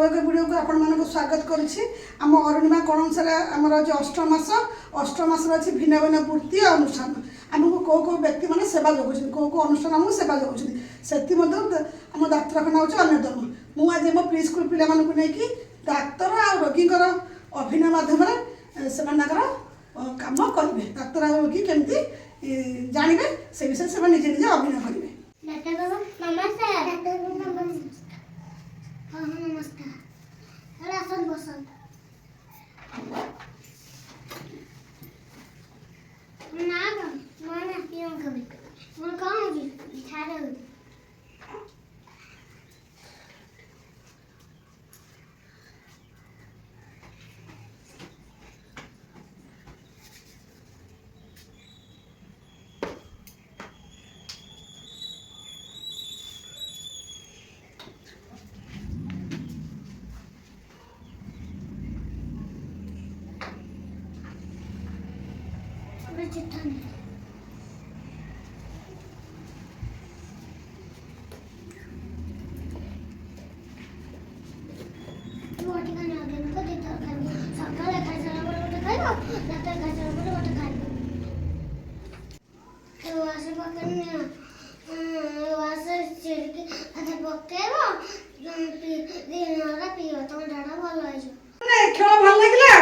ଧାରାवाहिक video को आपण मानक स्वागत करुच्ची। आम अरुणिमा कौन अनुसार आम अष्टम मास अच्छी भिन्न भिन्न पूर्ति अनुष्ठान आमको कौ कौ व्यक्ति मैंने सेवा जोगाऊँ कौ कौ अनुष्ठान आमको सेवा जोगाऊँ से आम डाक्तखाना हूँ अन्यतम। मुझे मो प्री स्कूल पिला नहीं डाक्तर आ रोगी अभिनय मध्यम से कम करेंगे डाक्तर आ रोगी केमती जानवे से विषय से निजे निजे अभिनय करेंगे। नमस्कार बसंत ना मैं पियो कभी मैं कौन होगी इठारे होगी चिट्ठा नहीं रोटी खाने आगे इनको देता खाने सकाल खाई सारा बड़े बड़े खाएगा रात खाई सारा बड़े बड़े खाएगा तो वासे पकड़ने वासे चिड़के हाथे पकेबो दिन वाला पियो तो डाडा भलो आइजो खेल भल लगिला